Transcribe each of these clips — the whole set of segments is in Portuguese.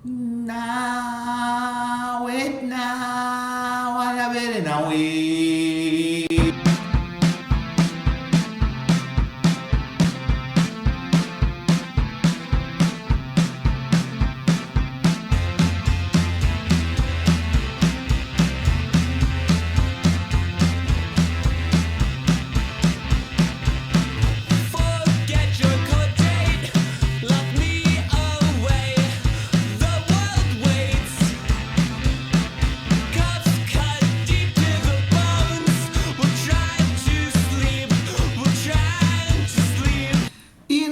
Now it now I have it now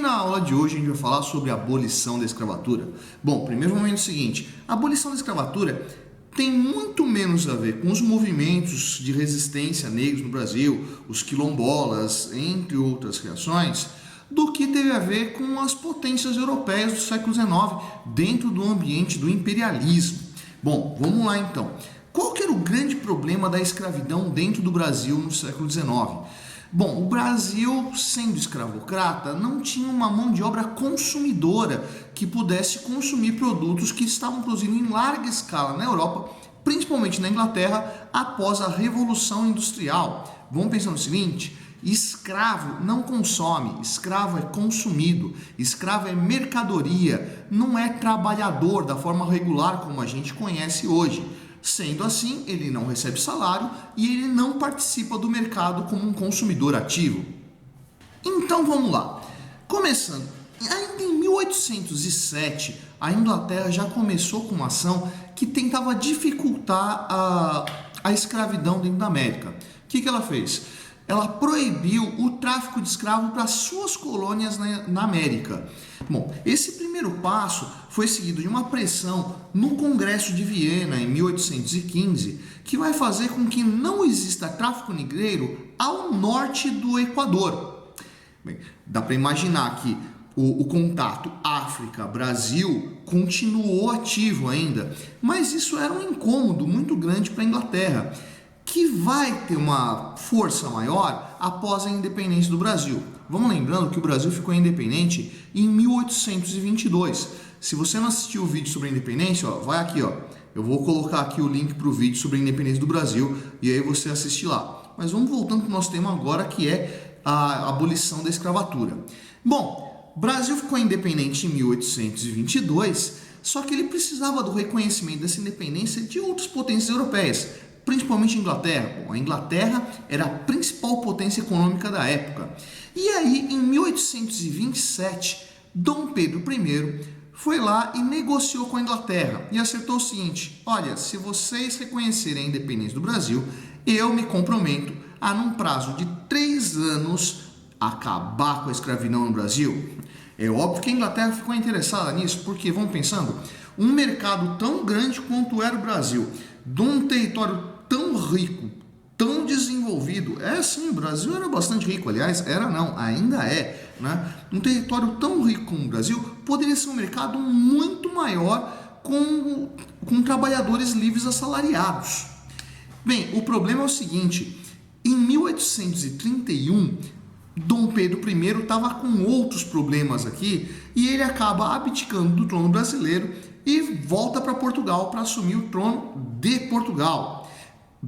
Na aula de hoje a gente vai falar sobre a abolição da escravatura. Bom, primeiro vamos ver o seguinte: a abolição da escravatura tem muito menos a ver com os movimentos de resistência negros no Brasil, os quilombolas, entre outras reações, do que teve a ver com as potências europeias do século XIX dentro do ambiente do imperialismo. Bom, vamos lá então. Qual que era o grande problema da escravidão dentro do Brasil no século XIX? Bom, o Brasil, sendo escravocrata, não tinha uma mão de obra consumidora que pudesse consumir produtos que estavam produzindo em larga escala na Europa, principalmente na Inglaterra, após a Revolução Industrial. Vamos pensar no seguinte: escravo não consome, escravo é consumido, escravo é mercadoria, não é trabalhador da forma regular como a gente conhece hoje. Sendo assim, ele não recebe salário e ele não participa do mercado como um consumidor ativo. Então vamos lá. Começando, ainda em 1807, a Inglaterra já começou com uma ação que tentava dificultar a escravidão dentro da América. O que ela fez? Ela proibiu o tráfico de escravos para suas colônias na América. Bom, esse primeiro passo foi seguido de uma pressão no Congresso de Viena, em 1815, que vai fazer com que não exista tráfico negreiro ao norte do Equador. Bem, dá para imaginar que o contato África-Brasil continuou ativo ainda, mas isso era um incômodo muito grande para a Inglaterra, que vai ter uma força maior após a independência do Brasil. Vamos lembrando que o Brasil ficou independente em 1822. Se você não assistiu o vídeo sobre a independência, vai aqui, eu vou colocar aqui o link para o vídeo sobre a independência do Brasil e aí você assiste lá. Mas vamos voltando para o nosso tema agora, que é a abolição da escravatura. Bom, o Brasil ficou independente em 1822, só que ele precisava do reconhecimento dessa independência de outras potências europeias, principalmente a Inglaterra. Bom, a Inglaterra era a principal potência econômica da época. E aí, em 1827, Dom Pedro I foi lá e negociou com a Inglaterra e acertou o seguinte: olha, se vocês reconhecerem a independência do Brasil, eu me comprometo a, num prazo de 3 anos, acabar com a escravidão no Brasil. É óbvio que a Inglaterra ficou interessada nisso, porque, vamos pensando, um mercado tão grande quanto era o Brasil, de um território tão rico, tão desenvolvido. Sim, o Brasil era bastante rico, aliás, ainda é, né? Um território tão rico como o Brasil poderia ser um mercado muito maior com trabalhadores livres assalariados. Bem, o problema é o seguinte: em 1831, Dom Pedro I estava com outros problemas aqui e ele acaba abdicando do trono brasileiro e volta para Portugal para assumir o trono de Portugal.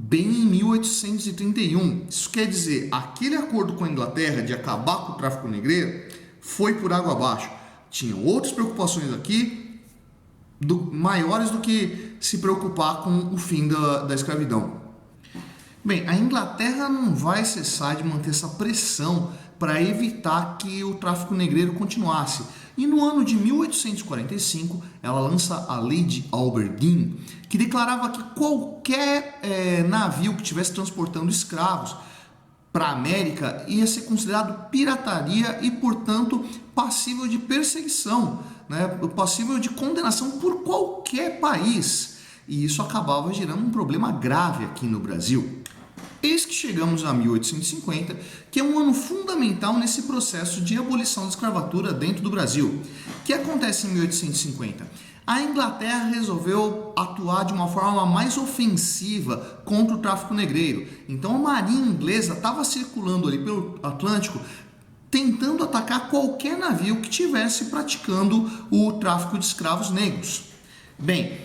Bem em 1831. Isso quer dizer, aquele acordo com a Inglaterra de acabar com o tráfico negreiro foi por água abaixo. Tinham outras preocupações aqui maiores do que se preocupar com o fim da escravidão. Bem, a Inglaterra não vai cessar de manter essa pressão para evitar que o tráfico negreiro continuasse. E no ano de 1845, ela lança a Lei de Aberdeen, que declarava que qualquer navio que estivesse transportando escravos para a América ia ser considerado pirataria e, portanto, passível de perseguição, né? Passível de condenação por qualquer país. E isso acabava gerando um problema grave aqui no Brasil. Eis que chegamos a 1850, que é um ano fundamental nesse processo de abolição da escravatura dentro do Brasil. O que acontece em 1850? A Inglaterra resolveu atuar de uma forma mais ofensiva contra o tráfico negreiro. Então a marinha inglesa estava circulando ali pelo Atlântico, tentando atacar qualquer navio que estivesse praticando o tráfico de escravos negros. Bem,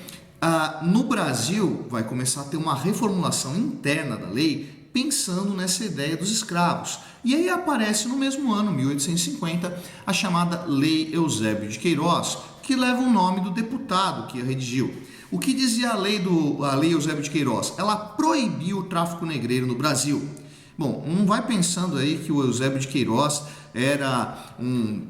no Brasil vai começar a ter uma reformulação interna da lei pensando nessa ideia dos escravos. E aí aparece no mesmo ano, 1850, a chamada Lei Eusébio de Queiroz, que leva o nome do deputado que a redigiu. O que dizia a lei Eusébio de Queiroz? Ela proibiu o tráfico negreiro no Brasil. Bom, não vai pensando aí que o Eusébio de Queiroz era um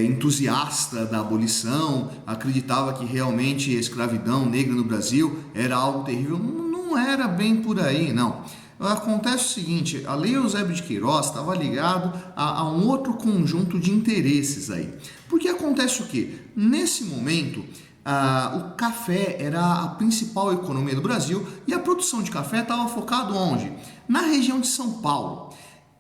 entusiasta da abolição, acreditava que realmente a escravidão negra no Brasil era algo terrível. Não era bem por aí, não. Acontece o seguinte, a lei Eusébio de Queiroz estava ligado a um outro conjunto de interesses aí. Porque acontece o quê? Nesse momento, o café era a principal economia do Brasil e a produção de café estava focada onde? Na região de São Paulo.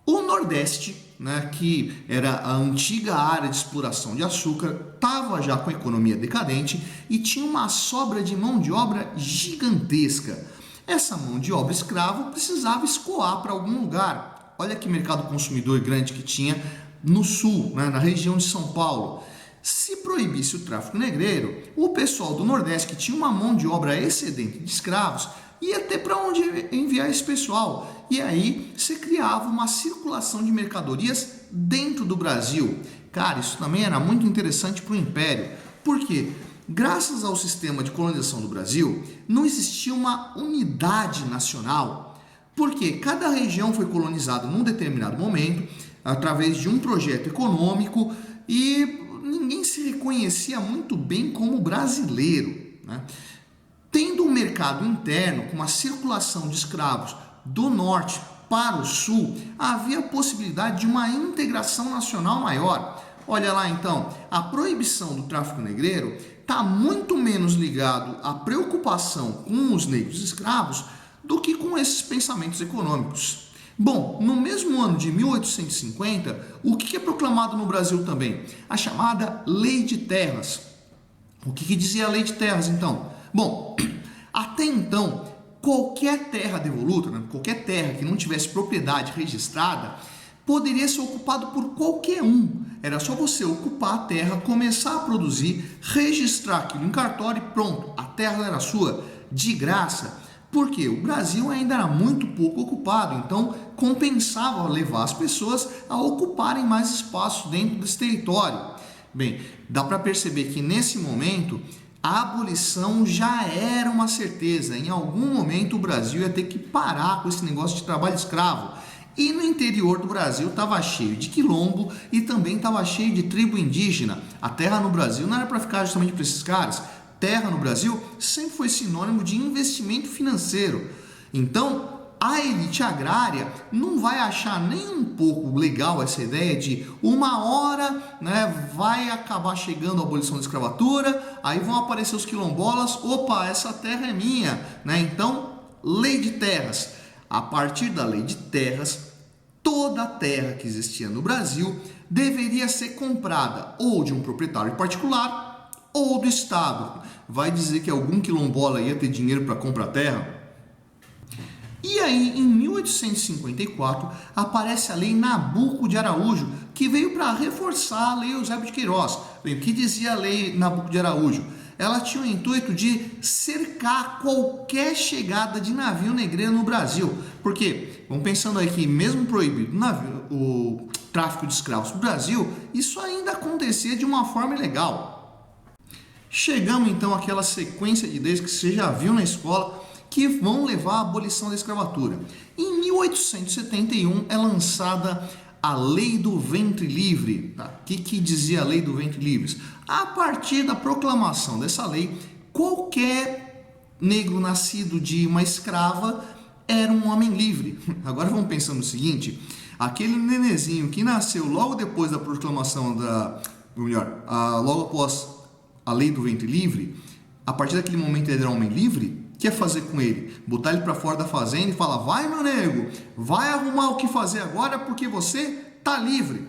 O Nordeste, né, que era a antiga área de exploração de açúcar, estava já com a economia decadente e tinha uma sobra de mão de obra gigantesca. Essa mão de obra escrava precisava escoar para algum lugar. Olha que mercado consumidor grande que tinha no sul, né, na região de São Paulo. Se proibisse o tráfico negreiro, o pessoal do Nordeste, que tinha uma mão de obra excedente de escravos, ia ter para onde enviar esse pessoal. E aí você criava uma circulação de mercadorias dentro do Brasil. Cara, isso também era muito interessante para o Império. Por quê? Graças ao sistema de colonização do Brasil, não existia uma unidade nacional. Porque cada região foi colonizada num determinado momento, através de um projeto econômico, e ninguém se reconhecia muito bem como brasileiro, né? Tendo um mercado interno com uma circulação de escravos do norte para o sul, havia a possibilidade de uma integração nacional maior. Olha lá então, a proibição do tráfico negreiro está muito menos ligado à preocupação com os negros escravos do que com esses pensamentos econômicos. Bom, no mesmo ano de 1850, o que é proclamado no Brasil também? A chamada Lei de Terras. O que dizia a Lei de Terras então? Bom, até então, qualquer terra devoluta, né, qualquer terra que não tivesse propriedade registrada, poderia ser ocupado por qualquer um. Era só você ocupar a terra, começar a produzir, registrar aquilo em cartório e pronto, a terra era sua, de graça. Porque o Brasil ainda era muito pouco ocupado, então compensava levar as pessoas a ocuparem mais espaço dentro desse território. Bem, dá para perceber que nesse momento a abolição já era uma certeza. Em algum momento o Brasil ia ter que parar com esse negócio de trabalho escravo. E no interior do Brasil estava cheio de quilombo e também estava cheio de tribo indígena. A terra no Brasil não era para ficar justamente para esses caras. Terra no Brasil sempre foi sinônimo de investimento financeiro. Então, a elite agrária não vai achar nem um pouco legal essa ideia de uma hora, né, vai acabar chegando a abolição da escravatura, aí vão aparecer os quilombolas, opa, essa terra é minha, né? Então, lei de terras. A partir da lei de terras, toda a terra que existia no Brasil deveria ser comprada ou de um proprietário particular ou do Estado. Vai dizer que algum quilombola ia ter dinheiro para comprar terra? E aí, em 1854, aparece a Lei Nabuco de Araújo, que veio para reforçar a Lei Eusébio de Queiroz. Bem, o que dizia a Lei Nabuco de Araújo? Ela tinha o intuito de cercar qualquer chegada de navio negreiro no Brasil. Porque, vamos pensando aí que mesmo proibido o tráfico de escravos no Brasil, isso ainda acontecia de uma forma ilegal. Chegamos então àquela sequência de leis que você já viu na escola, que vão levar à abolição da escravatura. Em 1871 é lançada a Lei do Ventre Livre. Tá? O que dizia a Lei do Ventre Livre? A partir da proclamação dessa lei, qualquer negro nascido de uma escrava era um homem livre. Agora vamos pensar no seguinte, aquele nenezinho que nasceu logo depois da proclamação logo após a Lei do Ventre Livre, a partir daquele momento ele era um homem livre. O que é fazer com ele? Botar ele para fora da fazenda e falar, vai meu nego, vai arrumar o que fazer agora porque você tá livre.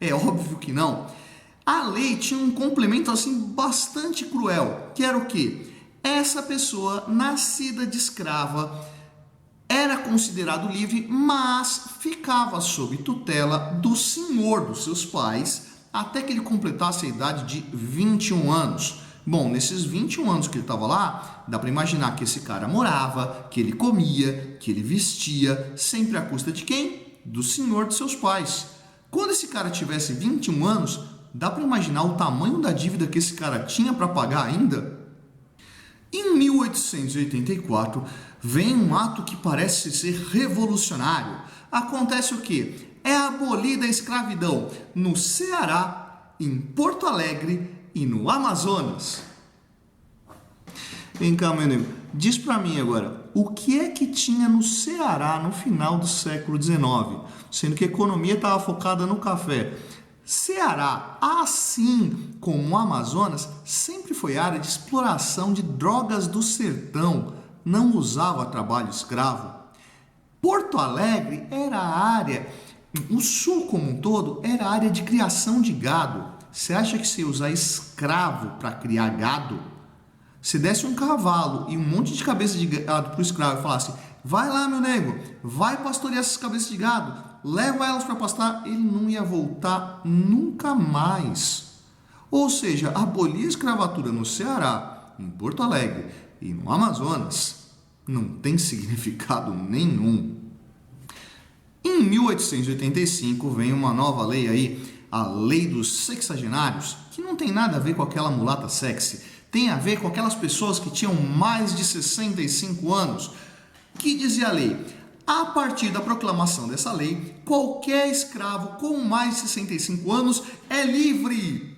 É óbvio que não. A lei tinha um complemento assim bastante cruel, que era o quê? Essa pessoa nascida de escrava era considerado livre, mas ficava sob tutela do senhor dos seus pais até que ele completasse a idade de 21 anos. Bom, nesses 21 anos que ele estava lá, dá para imaginar que esse cara morava, que ele comia, que ele vestia, sempre à custa de quem? Do senhor de seus pais. Quando esse cara tivesse 21 anos, dá para imaginar o tamanho da dívida que esse cara tinha para pagar ainda? Em 1884, vem um ato que parece ser revolucionário. Acontece o quê? É abolida a escravidão no Ceará, em Porto Alegre e no Amazonas. Vem cá, meu amigo, diz pra mim agora, o que é que tinha no Ceará no final do século XIX? Sendo que a economia estava focada no café. Ceará, assim como o Amazonas, sempre foi área de exploração de drogas do sertão, não usava trabalho escravo. Porto Alegre era a área, o sul como um todo, era a área de criação de gado. Você acha que se ia usar escravo para criar gado? Se desse um cavalo e um monte de cabeça de gado para o escravo e falasse, vai lá, meu nego, vai pastorear essas cabeças de gado, leva elas para pastar, ele não ia voltar nunca mais. Ou seja, abolir a escravatura no Ceará, em Porto Alegre e no Amazonas não tem significado nenhum. Em 1885 vem uma nova lei aí, a Lei dos Sexagenários, que não tem nada a ver com aquela mulata sexy, tem a ver com aquelas pessoas que tinham mais de 65 anos. Que dizia a lei? A partir da proclamação dessa lei, qualquer escravo com mais de 65 anos é livre.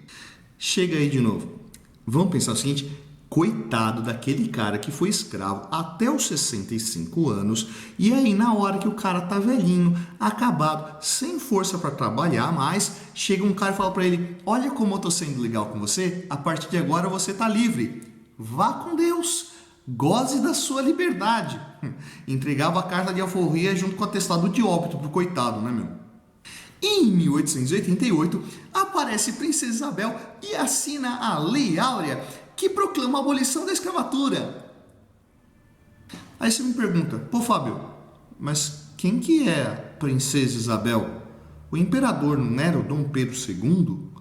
Chega aí de novo. Vamos pensar o seguinte, coitado daquele cara que foi escravo até os 65 anos e aí na hora que o cara tá velhinho, acabado, sem força para trabalhar mais, chega um cara e fala para ele, olha como eu tô sendo legal com você, a partir de agora você tá livre, vá com Deus, goze da sua liberdade. Entregava a carta de alforria junto com o atestado de óbito pro coitado, né, meu? Em 1888, aparece Princesa Isabel e assina a Lei Áurea, que proclama a abolição da escravatura. Aí você me pergunta, pô Fábio, mas quem que é a Princesa Isabel? O imperador não era o Dom Pedro II? O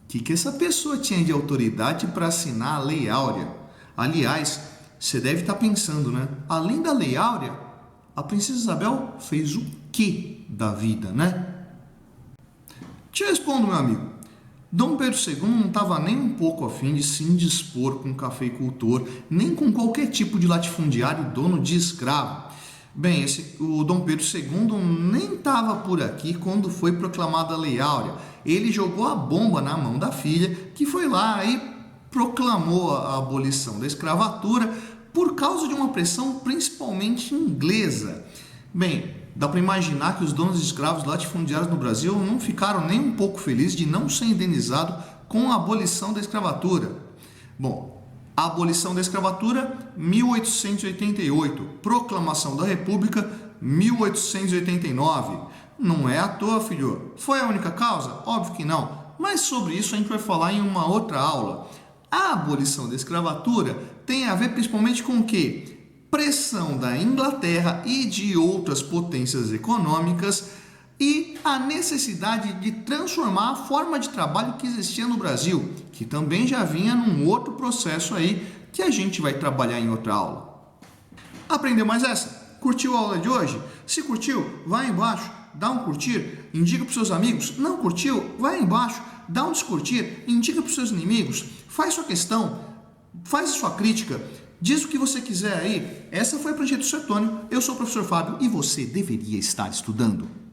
que essa pessoa tinha de autoridade para assinar a Lei Áurea? Aliás, você deve estar pensando, né? Além da Lei Áurea, a Princesa Isabel fez o que da vida, né? Te respondo, meu amigo. Dom Pedro II não estava nem um pouco afim de se indispor com o cafeicultor, nem com qualquer tipo de latifundiário dono de escravo. Bem, o Dom Pedro II nem estava por aqui quando foi proclamada a Lei Áurea. Ele jogou a bomba na mão da filha, que foi lá e proclamou a abolição da escravatura por causa de uma pressão principalmente inglesa. Bem, dá para imaginar que os donos de escravos latifundiários no Brasil não ficaram nem um pouco felizes de não ser indenizado com a abolição da escravatura. Bom, a abolição da escravatura, 1888. Proclamação da República, 1889. Não é à toa, filho. Foi a única causa? Óbvio que não. Mas sobre isso a gente vai falar em uma outra aula. A abolição da escravatura tem a ver principalmente com o quê? Pressão da Inglaterra e de outras potências econômicas e a necessidade de transformar a forma de trabalho que existia no Brasil, que também já vinha num outro processo aí que a gente vai trabalhar em outra aula. Aprendeu mais essa? Curtiu a aula de hoje? Se curtiu, vai embaixo, dá um curtir, indica para os seus amigos. Não curtiu? Vai embaixo, dá um descurtir, indica para os seus inimigos, faz sua questão, faz a sua crítica. Diz o que você quiser aí. Essa foi a Projeto Sertônio. Eu sou o professor Fábio e você deveria estar estudando.